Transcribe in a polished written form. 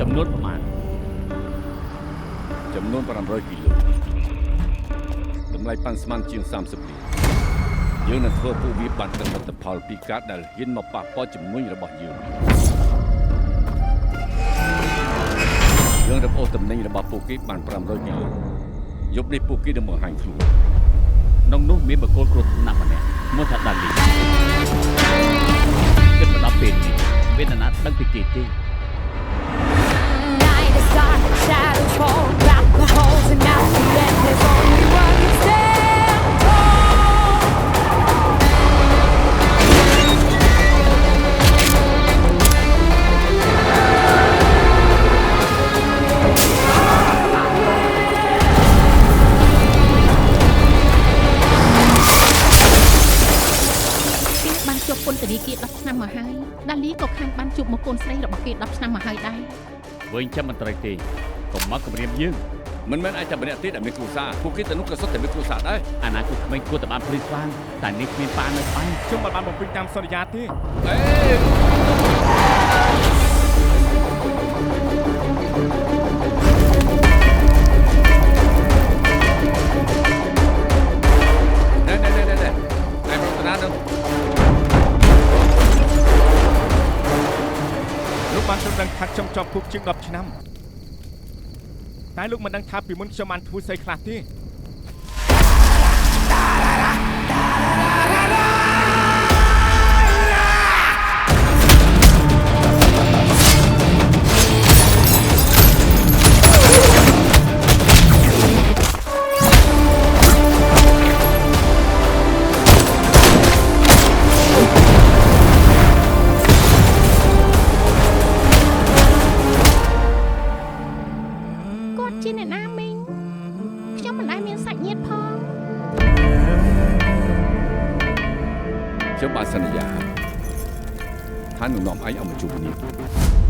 ចំនួនប្រមាណចំនួន500គីឡូតម្លៃប៉ាន់ស្មានជាង30លានយើងនឹងធ្វើពួកវាបានដឹងលទ្ធផលពីការដែលហ៊ានមកប៉ះពាល់ជំនួយរបស់យើងរឹបអូសតំណែងរបស់ពួកគេបាន500គីឡូយប់នេះពួកគេនឹងបង្ហាញខ្លួនក្នុងនោះមានបុគ្គលគ្រោះថ្នាក់ម្នាក់ឈ្មោះថាដាលីគិតមកដល់ពេលនេះមានអ្នកណាដឹងពីគេទេ Night is dark, shadows fall, black holes and now the end. There's only one who stands tall. បានជួបពន្ធនាគារ10ឆ្នាំមកហើយដាលីក៏ខាងបានជួបមកកូនស្រីរបស់គេ10ឆ្នាំមកហើយដែរវិញចាំមិនត្រូវទេកុំមកគម្រាមយើងមិនមែនអាចតែម្នាក់ទេដែលមានគ្រួសារពួកគេទៅនោះក៏សុទ្ធតែមានគ្រួសារដែរអនាគតក្មេងគួរតែបានព្រីស្វាងតែនេះគ្មានប៉ានៅស្បែកខ្ញុំមិនបានបំពេញតាមសន្យាទេអេលោកបានដឹងថាខ្ញុំជាប់គុកជាង10ឆ្នាំតែលោកមិនដឹងថាពីមុនខ្ញុំបានធ្វើស្អីខ្លះទេជាអ្នកណាមីងខ្ញុំមិនដែលមានសាច់ញាតិផងខ្ញុំបានសន្យាថានឹងនាំឯងឲ្យមកជួបគ្នា